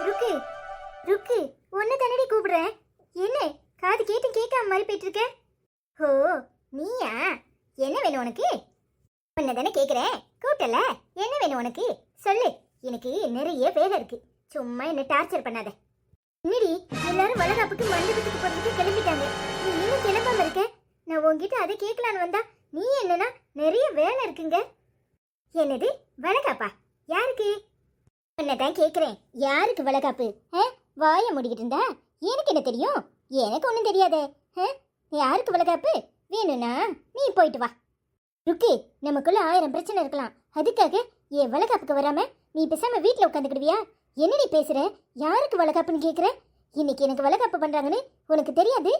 ருக்கு ருக்கு உன்னை தானடி கூப்பிடுறேன். என்ன காது கேட்டு கேட்காம மாதிரி போயிட்டு இருக்க? ஓ நீயா? என்ன வேணும் உனக்கு? உன்னை தானே கேட்குறேன். கூட்டல என்ன வேணும் உனக்கு? சொல்லு. எனக்கு நிறைய வேலை இருக்கு. சும்மா என்ன டார்ச்சர் பண்ணாத. என்னடி எல்லாரும் வளகாப்புக்கு மண்டபத்துக்கு போறதுக்கு கிளம்பிட்டாங்க. நீ இன்னும் கிளம்பாம இருக்க? நான் உன்கிட்ட அதை கேட்கலான்னு வந்தா நீ என்னன்னா நிறைய வேலை இருக்குங்க. என்னது வளகாப்பா? யாருக்கு? உன்னைதான் கேட்குறேன். யாருக்கு வளகாப்பு? வாய முடிக்கிட்டு இருந்தா எனக்கு என்ன தெரியும்? எனக்கு ஒன்றும் தெரியாதே. யாருக்கு வளகாப்பு? வேணும்னா நீ போயிட்டு வா. ருக்கு, நமக்குள்ள 1000 பிரச்சனை இருக்கலாம். அதுக்காக என் வளகாப்புக்கு வராம நீ பேசாம வீட்டில் உட்காந்துக்கிடுவியா? என்ன நீ பேசுற? யாருக்கு வளகாப்புன்னு கேட்குற? இன்னைக்கு எனக்கு வளகாப்பு பண்றாங்கன்னு உனக்கு தெரியாது?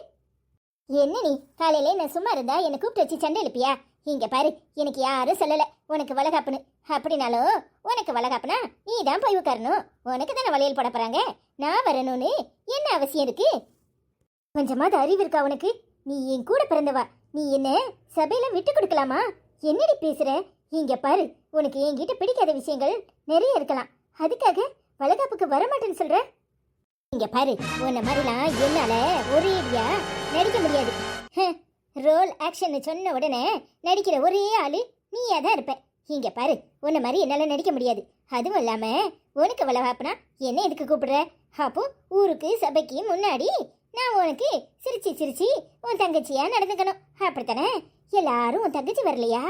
என்ன நீ காலையில நான் சும்மா இருந்தா என்னை கூப்பிட்டு வச்சு சண்டை எழுப்பியா? இங்க பாரு, எனக்கு யாரும் சொல்லல உனக்கு வளகாப்புன்னு. அப்படின்னாலும் உனக்கு வளகாப்புனா நீ தான் போய் உட்காரணும். உனக்கு தானே வளையல் போட போறாங்க. நான் வரணும்னு என்ன அவசியம் இருக்கு? கொஞ்சமாவது அறிவு இருக்கா உனக்கு? நீ என் கூட பிறந்தவா. நீ என்ன சபையில விட்டு கொடுக்கலாமா? என்னடி பேசுற? இங்க பாரு, உனக்கு என்கிட்ட பிடிக்காத விஷயங்கள் நிறைய இருக்கலாம். அதுக்காக வளகாப்புக்கு வரமாட்டேன்னு சொல்ற? இங்க பாரு, உன்ன மாதிரிலாம் என்னால ஒரேடியா நடிக்க முடியாது. ரோல் ஆக்ஷன் சொன்ன உடனே நடிக்கிற ஒரே ஆளு நீயா தான் இருப்ப. இங்க பாரு, உன்ன மாதிரி என்னால நடிக்க முடியாது. அதுவும் இல்லாம உனக்கு வளகாப்புனா என்ன எதுக்கு கூப்பிடுற? அப்போ ஊருக்கு சபைக்கு முன்னாடி நான் உனக்கு சிரிச்சு சிரிச்சு உன் தங்கச்சியா நடந்துக்கணும். அப்படித்தானே? எல்லாரும் உன் தங்கச்சி வரலையா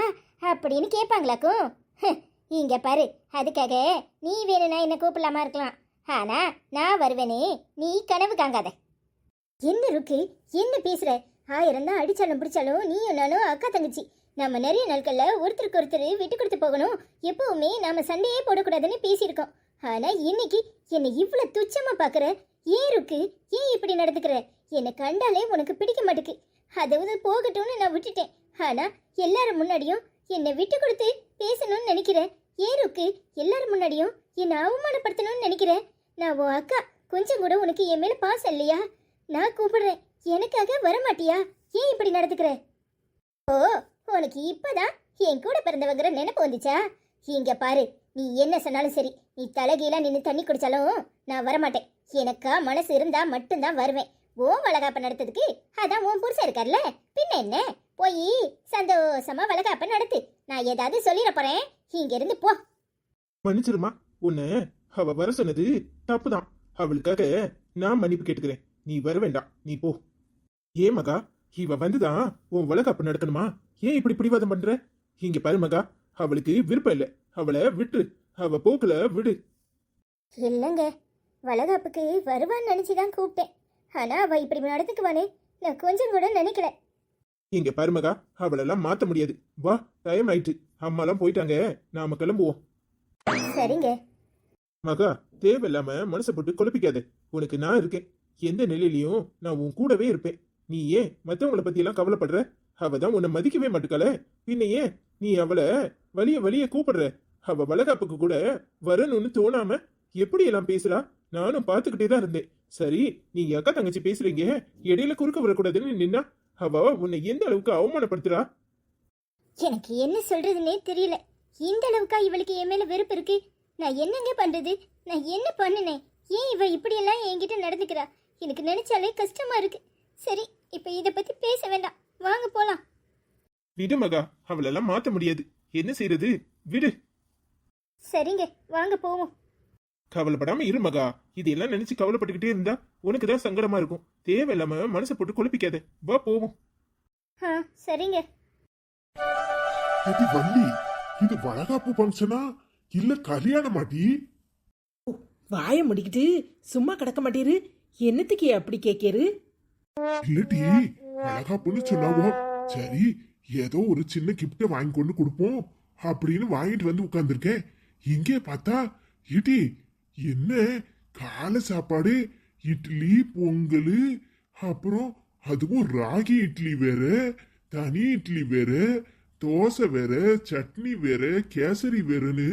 அப்படின்னு கேட்பாங்களாக்கும். இங்க பாரு, அதுக்காக நீ வேணும்னா என்ன கூப்பிடலாமா இருக்கலாம். ஆனா நான் வருவேனே, நீ கனவு காங்காத. என்ன ருக்கு, என்ன பேசுற? 1000 தான் அடிச்சாலும் பிடிச்சாலும் நீ நானும் அக்கா தங்கச்சி. நம்ம நிறைய நாட்கள்ல ஒருத்தருக்கு ஒருத்தர் விட்டு கொடுத்து போகணும். எப்பவுமே நாம சண்டையே போடக்கூடாதுன்னு பேசியிருக்கோம். ஆனா இன்னைக்கு என்னை இவ்வளவு துச்சமா பாக்குற? ஏன் ருக்கு, ஏன் இப்படி நடந்துக்கிற? என்னை கண்டாலே உனக்கு பிடிக்க மாட்டேக்கு. அதாவது போகட்டும்னு நான் விட்டுட்டேன். ஆனா எல்லாரும் முன்னாடியும் என்னை விட்டு கொடுத்து பேசணும்னு நினைக்கிறேன். ஏன் ருக்கு, எல்லாரும் முன்னாடியும் என்னை அவமானப்படுத்தணும்னு நினைக்கிறேன். நான் உன் அக்கா, கொஞ்சம் கூட உனக்கு என் மேல பாசம் இல்லையா? நான் கூப்பிடுறேன், எனக்காக வரமாட்டியா? ஏன் இப்படி நடந்துக்கிற? ஓ, உனக்கு இப்பதான் என் கூட பிறந்தவங்கிற நினைப்பு வந்துச்சா? இங்க பாரு, நீ என்ன சொன்னாலும் சரி, நீ தலைகீழா நின்று தண்ணி குடிச்சாலும் நான் வரமாட்டேன். எனக்கா மனசு இருந்தா மட்டும்தான் வருவேன். ஓ வளகாப்ப நடத்துறதுக்கு அதான் உன் புருஷன் இருக்கார்ல, பின்ன என்ன? போய் சந்தோஷமா வளகாப்ப நடத்து. நான் ஏதாவது சொல்லிட போறேன், இங்க இருந்து போ. மன்னிச்சிருமா, உன்னை அவ வர சொன்னது தப்புதான். அவளுக்காக நான் மன்னிப்பு கேட்டுக்கிறேன். நீ வர வேண்டாம், நீ போ. ஏன் மகா, இவ வந்துதான் உன் வளகாப்பு நடக்கணுமா? ஏன் இப்படி பிடிவாதம் பண்ற? இங்க பாரு மகா, அவளுக்கு விருப்பம் இல்ல, அவளை விட்டு அவ போக்குல விடு. இல்லைங்க, வளகாப்புக்கு வருவான்னு நினைச்சுதான் கூப்பிட்டேன். ஆனா அவ இப்படி நடந்துக்குவானே நான் கொஞ்சம் கூட நினைக்கல. இங்க பாரு மகா, அவளெல்லாம் மாத்த முடியாது. வா, டைம் ஆயிட்டு, அம்மாலாம் போயிட்டாங்க, நாம கிளம்புவோம். சரிங்க. மகா, தேவையில்லாம மனசை போட்டு குழப்பிக்காத. உனக்கு நான் இருக்கேன். எந்த நிலையிலையும் நான் உன் கூடவே இருப்பேன். நீ ஏன் மத்தவங்களை பத்தி எல்லாம் கவலைப்படுற? அவதான் உன்னை மதிக்கவே மாட்டுக்கால. பின்ன ஏன் நீ அவளை வலிய வலிய கூப்பிடுற? அவ வளகாப்புக்கு கூட வரணும்னு தோணாம எப்படி எல்லாம் பேசுறா? நானும் பாத்துக்கிட்டே தான் இருந்தேன். சரி, நீங்க அக்கா தங்கச்சி பேசுறீங்க, இடையில குறுக்க வரக்கூடாதுன்னு நின்னா அவ உன்னை எந்த அளவுக்கு அவமானப்படுத்துறா? எனக்கு என்ன சொல்றதுன்னே தெரியல. இந்த அளவுக்கா இவளுக்கு என் மேல வெறுப்பு இருக்கு? நான் என்னங்க பண்றது? நான் என்ன பண்ணினேன்? ஏன் இவ இப்படியெல்லாம் என்கிட்ட நடந்துக்கிறா? எனக்கு நினைச்சாலே கஷ்டமா இருக்கு. சரி, இப்ப இத பத்தி பேச வேண்டாம், வாங்க போலாம். விடு மகா, அவளெல்லாம் மாத்த முடியாது. என்ன செய்யறது? விடு. சரிங்க, வாங்க போவோம். கவலைப்படாம இரு மகா. இதெல்லாம் நினைச்சு கவலைப்பட்டுக்கிட்டே இருந்தா உனக்கு தான் சங்கடமா இருக்கும். தேவையில்லாம மனசை போட்டு குழப்பிக்காத. வா போவோம். சரிங்க. வள்ளி, இது வளகாப்பு ஃபங்க்ஷனா இல்ல கல்யாணமாட்டி? வாய முடிக்கிட்டு சும்மா கிடக்க மாட்டீரு. என்னத்துக்கு அப்படி கேட்கரு? இல்லட்டி வளகாப்புன்னு சொன்னாவோ, சரி ஏதோ ஒரு சின்ன கிஃப்ட வாங்கி கொண்டு கொடுப்போம் அப்படின்னு வாங்கிட்டு வந்து உட்கார்ந்துருக்கேன். இங்கே பார்த்தா இடி என்ன காலை சாப்பாடு, இட்லி பொங்கல், அப்புறம் அதுவும் ராகி இட்லி வேற, தனி இட்லி வேற, தோசை வேற, சட்னி வேற, கேசரி வேறன்னு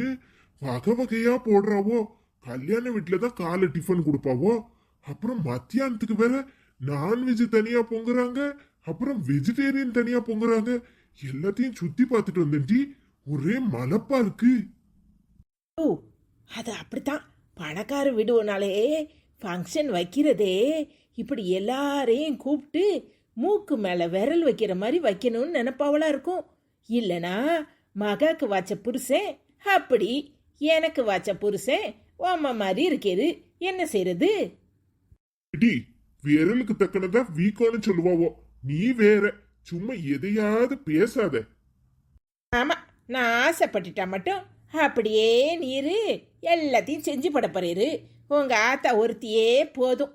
வகை வகையா போடுறாவோ. கல்யாண வீட்டுல தான் காலை டிஃபன் கொடுப்பாவோ. அப்புறம் மத்தியானத்துக்கு வேற நான்வெஜ் தனியா பொங்குறாங்க, அப்புறம் வெஜிடேரியன் தனியா பொங்குறாங்க. எல்லாத்தையும் சுத்தி பார்த்துட்டு வந்தேன்டி, ஒரே மலப்பா இருக்கு. ஓ, அது அப்படித்தான். பணக்கார விடுவோனாலே ஃபங்க்ஷன் வைக்கிறதே இப்படி எல்லாரையும் கூப்பிட்டு மூக்கு மேலே விரல் வைக்கிற மாதிரி வைக்கணும்னு நினைப்பாவளா இருக்கும். இல்லைனா மகாக்கு வாச்ச புருஷன் அப்படி, எனக்கு வாச்ச புருஷன் அம்மா மாதிரி இருக்கேது, என்ன செய்யறது? இடி விரலுக்கு தக்கனதா வீக்கோன்னு சொல்லுவாவோ, நீ வேற சும்மா எதையாவது பேசாத. ஆமா, நான் ஆசைப்பட்டுட்டா மட்டும் அப்படியே நீரு எல்லாத்தையும் செஞ்சு படப்பறாரு. உங்க ஆத்தா ஒருத்தியே போதும்.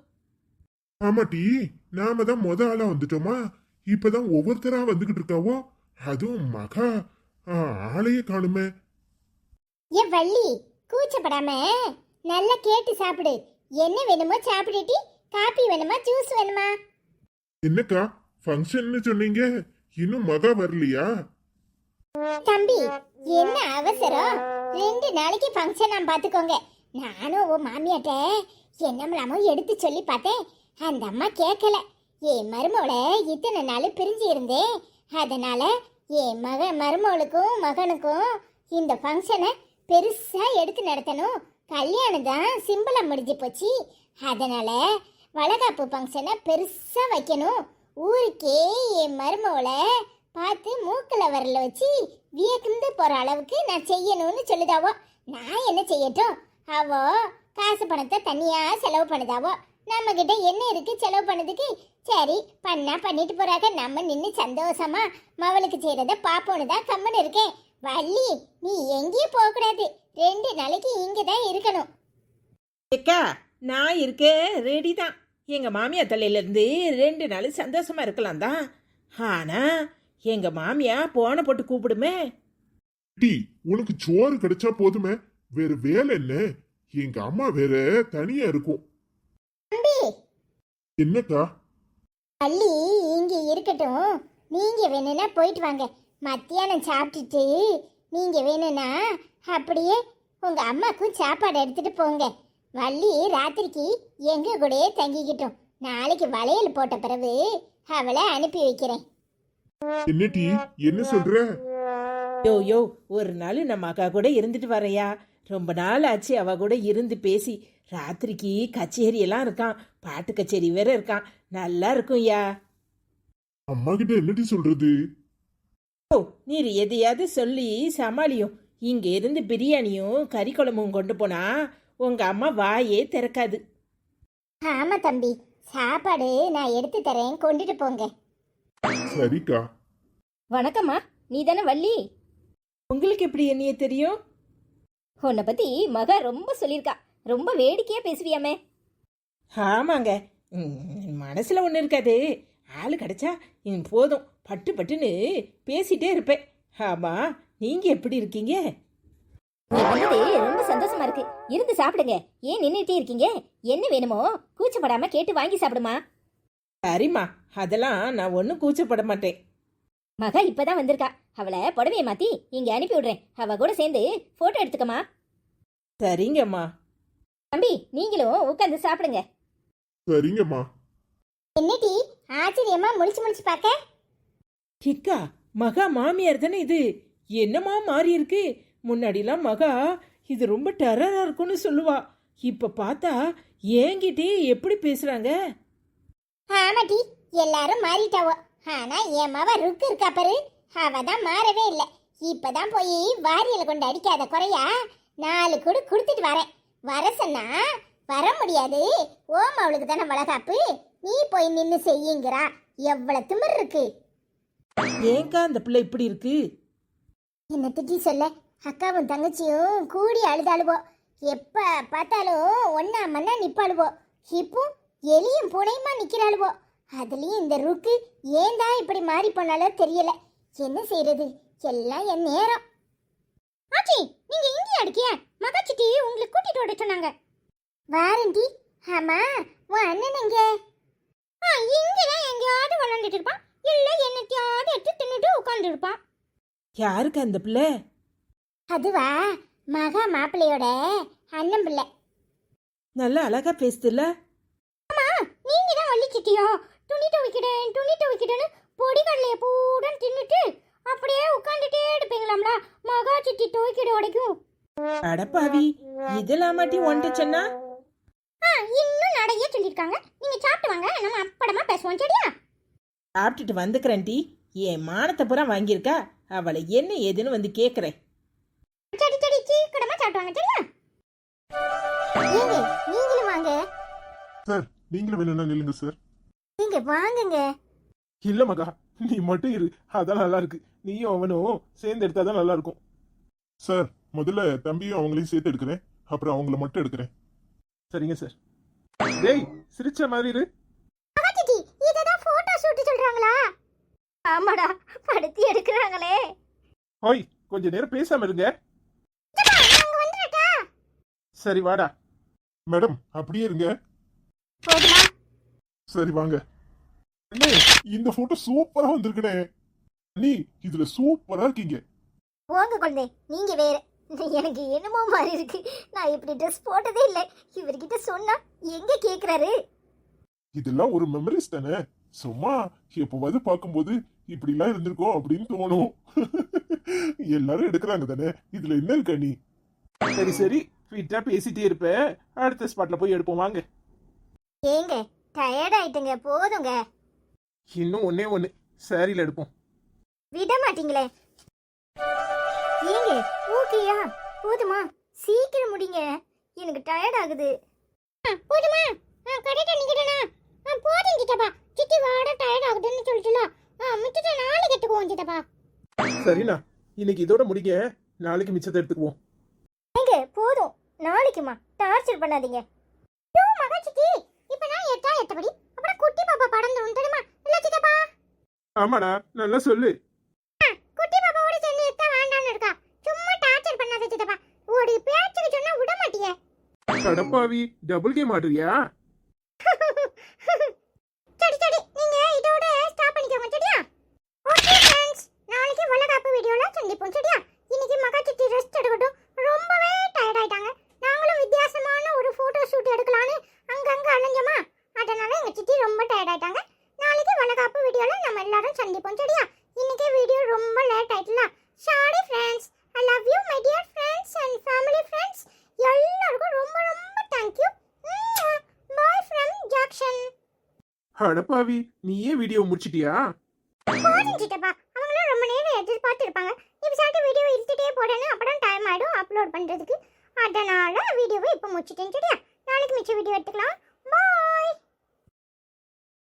ஆமாட்டி, நாம தான் ஆளா வந்துட்டோமா, இப்பதான் ஒவ்வொருத்தரா வந்துகிட்டு இருக்காவோ. அதுவும் மகா ஆளையே காணுமே. ஏன் வள்ளி, கூச்சப்படாம நல்லா கேட்டு சாப்பிடு. என்ன வேணுமோ சாப்பிடுட்டி. காபி வேணுமா, ஜூஸ் வேணுமா? என்னக்கா ஃபங்க்ஷன்னு சொன்னீங்க, இன்னும் மகா வரலையா? தம்பி, என்ன அவசரம்? 2 நாளைக்கு ஃபங்க்ஷன் நான் பாத்துக்கோங்க. நானும் உன் மாமியாட்ட என்னமலாமோ எடுத்து சொல்லி பார்த்தேன். அந்த அம்மா கேட்கல. என் மருமோளை இத்தனை நாள் பிரிஞ்சு இருந்தேன். அதனால என் மருமோளுக்கும் மகனுக்கும் இந்த ஃபங்க்ஷனை பெருசா எடுத்து நடத்தணும். கல்யாணம் தான் சிம்பிளா முடிஞ்சு போச்சு. அதனால வளகாப்பு ஃபங்க்ஷனை பெருசா வைக்கணும். ஊருக்கே என் மருமோளை பார்த்து மூக்கில் வரல வச்சு வியக்குந்து போற அளவுக்கு நான் செய்யணும்னு சொல்லுதாவோ. நான் என்ன செய்யட்டும்? அவோ காசு பணத்தை தனியா செலவு பண்ணுதாவோ. நம்ம கிட்ட என்ன இருக்கு செலவு பண்ணதுக்கு? சரி, பண்ணா பண்ணிட்டு போறாங்க. நம்ம நின்று சந்தோஷமா மவளுக்கு செய்யறத பாப்போன்னு தான் கம்மன்னு இருக்கேன். வள்ளி, நீ எங்கேயும் போக கூடாது. 2 நாளைக்கு இங்க தான் இருக்கணும். ஏக்கா, நான் இருக்கேன், ரெடி தான். எங்க மாமியா தலையிலேருந்து 2 நாள் சந்தோஷமா இருக்கலாம் தான். ஆனா எங்க மாமியா போன போட்டு கூப்பிடுமே. டி, உனக்கு சோறு கிடைச்சா போதுமே, வேற வேலை என்ன? எங்க அம்மா வேற தனியா இருக்கும். தம்பி, என்னக்கா? வள்ளி இங்க இருக்கட்டும். நீங்க வேணும்னா போயிட்டு வாங்க. மத்தியானம் சாப்பிட்டுட்டு நீங்க வேணும்னா அப்படியே உங்க அம்மாக்கும் சாப்பாடு எடுத்துட்டு போங்க. வள்ளி ராத்திரிக்கு எங்க கூடயே தங்கிக்கிட்டோம். நாளைக்கு வளையல் போட்ட பிறகு அவளை அனுப்பி வைக்கிறேன். என்ன டி, என்ன சொல்ற? யோ, ஒரு நாள் நம்ம அக்கா கூட இருந்துட்டு வரையா? ரொம்ப நாள் ஆச்சு அவ கூட இருந்து பேசி. ராத்திரிக்கு கச்சேரி எல்லாம் இருக்கான், பாட்டு கச்சேரி வேற இருக்கான். நல்லா இருக்கும் யா. அம்மா கிட்ட என்னடி சொல்றது? ஓ, நீர் எதையாவது சொல்லி சமாளியும். இங்க இருந்து பிரியாணியும் கறி குழம்பும் கொண்டு போனா உங்க அம்மா வாயே திறக்காது. ஆமா தம்பி, சாப்பாடு நான் எடுத்து தரேன், கொண்டுட்டு போங்க. சரிக்கா. வணக்கம்மா, நீ தானே வள்ளி? உங்களுக்கு எப்படி என்னைய தெரியும்? உன்னை பத்தி மகா ரொம்ப சொல்லியிருக்கா. ரொம்ப வேடிக்கையா பேசுவியாமே. ஆமாங்க, மனசுல ஒன்று இருக்காது. ஆள் கிடைச்சா போதும், பட்டு பட்டுன்னு பேசிட்டே இருப்பேன். ஆமா, நீங்க எப்படி இருக்கீங்க? நீ வந்தது ரொம்ப சந்தோஷமா இருக்கு. இருந்து சாப்பிடுங்க. ஏன் நின்றுட்டே இருக்கீங்க? என்ன வேணுமோ கூச்சப்படாம கேட்டு வாங்கி சாப்பிடுமா. சரிம்மா, அதெல்லாம் நான் ஒன்றும் கூச்சப்பட மாட்டேன். மகா இப்பதான் வந்திருக்கா. அவளை புடவையை மாத்தி இங்க அனுப்பி விடுறேன். அவ கூட சேர்ந்து போட்டோ எடுத்துக்கமா. சரிங்கம்மா. தம்பி, நீங்களும் உட்காந்து சாப்பிடுங்க. சரிங்கம்மா. என்னடி ஆச்சரியமா முழிச்சு பார்க்க? ஹிக்கா, மகா மாமியார் தானே இது? என்னம்மா மாறி இருக்கு? முன்னாடிலாம் மகா இது ரொம்ப டெரரா இருக்கும்னு சொல்லுவா. இப்ப பார்த்தா ஏங்கிட்டே எப்படி பேசுறாங்க. ஆமாட்டி, எல்லாரும் மாறிட்டாவோ. ஆனா என் மவ ருக்கு இருக்கா பாரு, அவ தான் மாறவே இல்லை. இப்பதான் போய் வாரியல கொண்டு அடிக்காத குறையா 4 கூடு கொடுத்துட்டு வரேன். வர சொன்னா வர முடியாது. ஓம் அவளுக்கு தானே வளகாப்பு, நீ போய் நின்னு செய்யுங்கிறா. எவ்வளவு திமிர் இருக்கு. ஏங்கா அந்த பிள்ளை இப்படி இருக்கு? என்ன திட்டி சொல்ல, அக்காவும் தங்கச்சியும் கூடி அழுதாளுவோ. எப்ப பார்த்தாலும் ஒன்னா மண்ணா நிப்பாளுவோ. இப்போ எலியும் பூனையுமா நிக்கிறாளுவோ. அதுலயும் இந்த ருக்கு ஏன்டா இப்படி மாறி போனாலோ தெரியல. என்ன செய்யறது, எல்லாம் என் நேரம். ஆச்சி, நீங்க இங்கே அடிக்கிய மகாச்சிட்டி உங்களுக்கு கூட்டிட்டு வர சொன்னாங்க. வாரண்டி. ஆமா, உன் அண்ணன் எங்க? இங்கதான் எங்கேயாவது விளாண்டுட்டு இருப்பான். இல்ல என்னத்தையாவது எடுத்து தின்னுட்டு உட்கார்ந்து இருப்பான். யாருக்கு அந்த பிள்ளை? அதுவா, மகா மாப்பிள்ளையோட அண்ணன் பிள்ளை. நல்லா அழகா பேசுதுல்ல? நீங்க தான் வள்ளிச்சிட்டியோ? துணி துவைக்கிட்டேன்னு பொடி கடலைய பூடன் தின்னுட்டு அப்படியே உட்காந்துட்டே இருப்பீங்களாம்ல. மகா சிட்டி துவைக்கிட உடைக்கும். அடப்பாவி இதெல்லாம் மாட்டி ஒன்ட்டு சொன்னா இன்னும் நிறைய சொல்லியிருக்காங்க. நீங்க சாப்பிட்டு வாங்க, நம்ம அப்படமா பேசுவோம் சரியா? சாப்பிட்டுட்டு வந்துக்கிறேன் டி. என் மானத்தை பூரா வாங்கியிருக்கா, அவளை என்ன ஏதுன்னு வந்து கேட்குறேன். சரி சரி சீக்கிரமா சாப்பிட்டு வாங்க சரியா? ஏங்க நீங்களும் வாங்க. சார் நீங்களும் வேணும்னா நில்லுங்க சார். நீங்க வாங்குங்க. இல்ல மகா, நீ மட்டும் இரு, அதான் நல்லா இருக்கு. நீயும் அவனும் சேர்ந்து எடுத்தாதான் நல்லா இருக்கும். சார் முதல்ல தம்பியும் அவங்களையும் சேர்த்து எடுக்கிறேன், அப்புறம் அவங்கள மட்டும் எடுக்கிறேன். சரிங்க சார். டேய் சிரிச்ச மாதிரி இரு. அவாச்சி இததான் போட்டோ ஷூட் சொல்றாங்களா? ஆமாடா, படுத்தி எடுக்கறாங்களே. ஓய் கொஞ்ச நேரம் பேசாம இருங்க. நாங்க வந்துட்டா. சரி வாடா. மேடம் அப்படியே இருங்க. போதுமா? சரி வாங்க. அண்ணே இந்த போட்டோ சூப்பரா வந்திருக்குனே. அண்ணி இதுல சூப்பரா இருக்கீங்க. போங்க குழந்தை, நீங்க வேற. எனக்கு என்னமோ மாதிரி இருக்கு. நான் இப்படி ட்ரெஸ் போட்டதே இல்லை. இவர்கிட்ட சொன்னா எங்க கேக்குறாரு? இதெல்லாம் ஒரு மெமரிஸ் தானே. சும்மா எப்போவாது பார்க்கும்போது இப்படி எல்லாம் இருந்திருக்கோம் அப்படின்னு தோணும். எல்லாரும் எடுக்கிறாங்க தானே, இதுல என்ன இருக்க நீ? சரி சரி, ஃபிட்டா பேசிட்டே இருப்ப. அடுத்த ஸ்பாட்ல போய் எடுப்போம் வாங்க. ஏங்க டயர்ட் ஆயிட்டுங்க, போதுங்க. இன்னும் ஒண்ணே ஒண்ணு, சாரியில எடுப்போம். விட மாட்டீங்களே. ஏங்க ஓகேயா? போதுமா? சீக்கிரம் முடிங்க, எனக்கு டயர்ட் ஆகுது. போதுமா? கரெக்டா நிக்கிறேனா? போதும் சித்தப்பா. சித்தி வாட டயர்ட் ஆகுதுன்னு சொல்லிட்டுல. மிச்சத்தை நாளைக்கு எடுத்துக்குவோம் சித்தப்பா. சரிண்ணா, இன்னைக்கு இதோட முடிங்க, நாளைக்கு மிச்சத்தை எடுத்துக்குவோம். ஏங்க போதும், நாளைக்குமா? டார்ச்சர் பண்ணாதீங்க. யோ மகா சித்தி, இப்போ நான் எட்டபடி அப்புறம் குட்டி பாப்பா பறந்துரும் தெரியுமா? இல்ல சித்தப்பா? ஆமாடா, நல்லா சொல்லு. குட்டி பாப்பாவோட சேர்ந்து எத்த வேண்டாம்னு இருக்கா. சும்மா டார்ச்சர் பண்ணாத சித்தப்பா. ஒரு பேச்சுக்கு சொன்னா விட மாட்டியே. கடப்பாவி, டபுள் கேம் ஆடுறியா? சரி சரி, நீங்க இதோட ஸ்டாப் பண்ணிக்கோங்க சரியா? ஓகே ஃப்ரெண்ட்ஸ், நாளைக்கு வளகாப்பு வீடியோல சந்திப்போம் சரியா? இன்னைக்கு மகா சித்தி ரெஸ்ட் எடுக்கட்டும், ரொம்பவே டயர்ட் ஆயிட்டாங்க. நாங்களும் வித்தியாசமான ஒரு போட்டோ ஷூட் எடுக்கலாம்னு அங்கங்க அலைஞ்சோமா, அதனால எங்க சித்தி ரொம்ப டயர்ட் ஆயிட்டாங்க. நாளைக்கு வளகாப்பு வீடியோல நம்ம எல்லாரும் சந்திப்போம் சரியா? இன்னைக்கு வீடியோ ரொம்ப லேட் ஆயிட்டுல. Sorry friends. I love you my dear friends and family friends. எல்லாருக்கும் ரொம்ப ரொம்ப thank you. Bye from Jackson. அடப்பாவி, நீயே வீடியோ முடிச்சிட்டியா? போதும் சித்தப்பா, அவங்களும் ரொம்ப நேரம் எதிர்பார்த்து இருப்பாங்க. இப்போ சாப்பிட்டு வீடியோ இழுத்துட்டே போடணும், அப்புறம் டைம் ஆயிடும் அப்லோட் பண்றதுக்கு. அதனால வீடியோவை இப்போ முடிச்சிட்டேன் சரியா? நாளைக்கு மிச்ச வீடியோ எடுத்துக்கலாம். பாய்.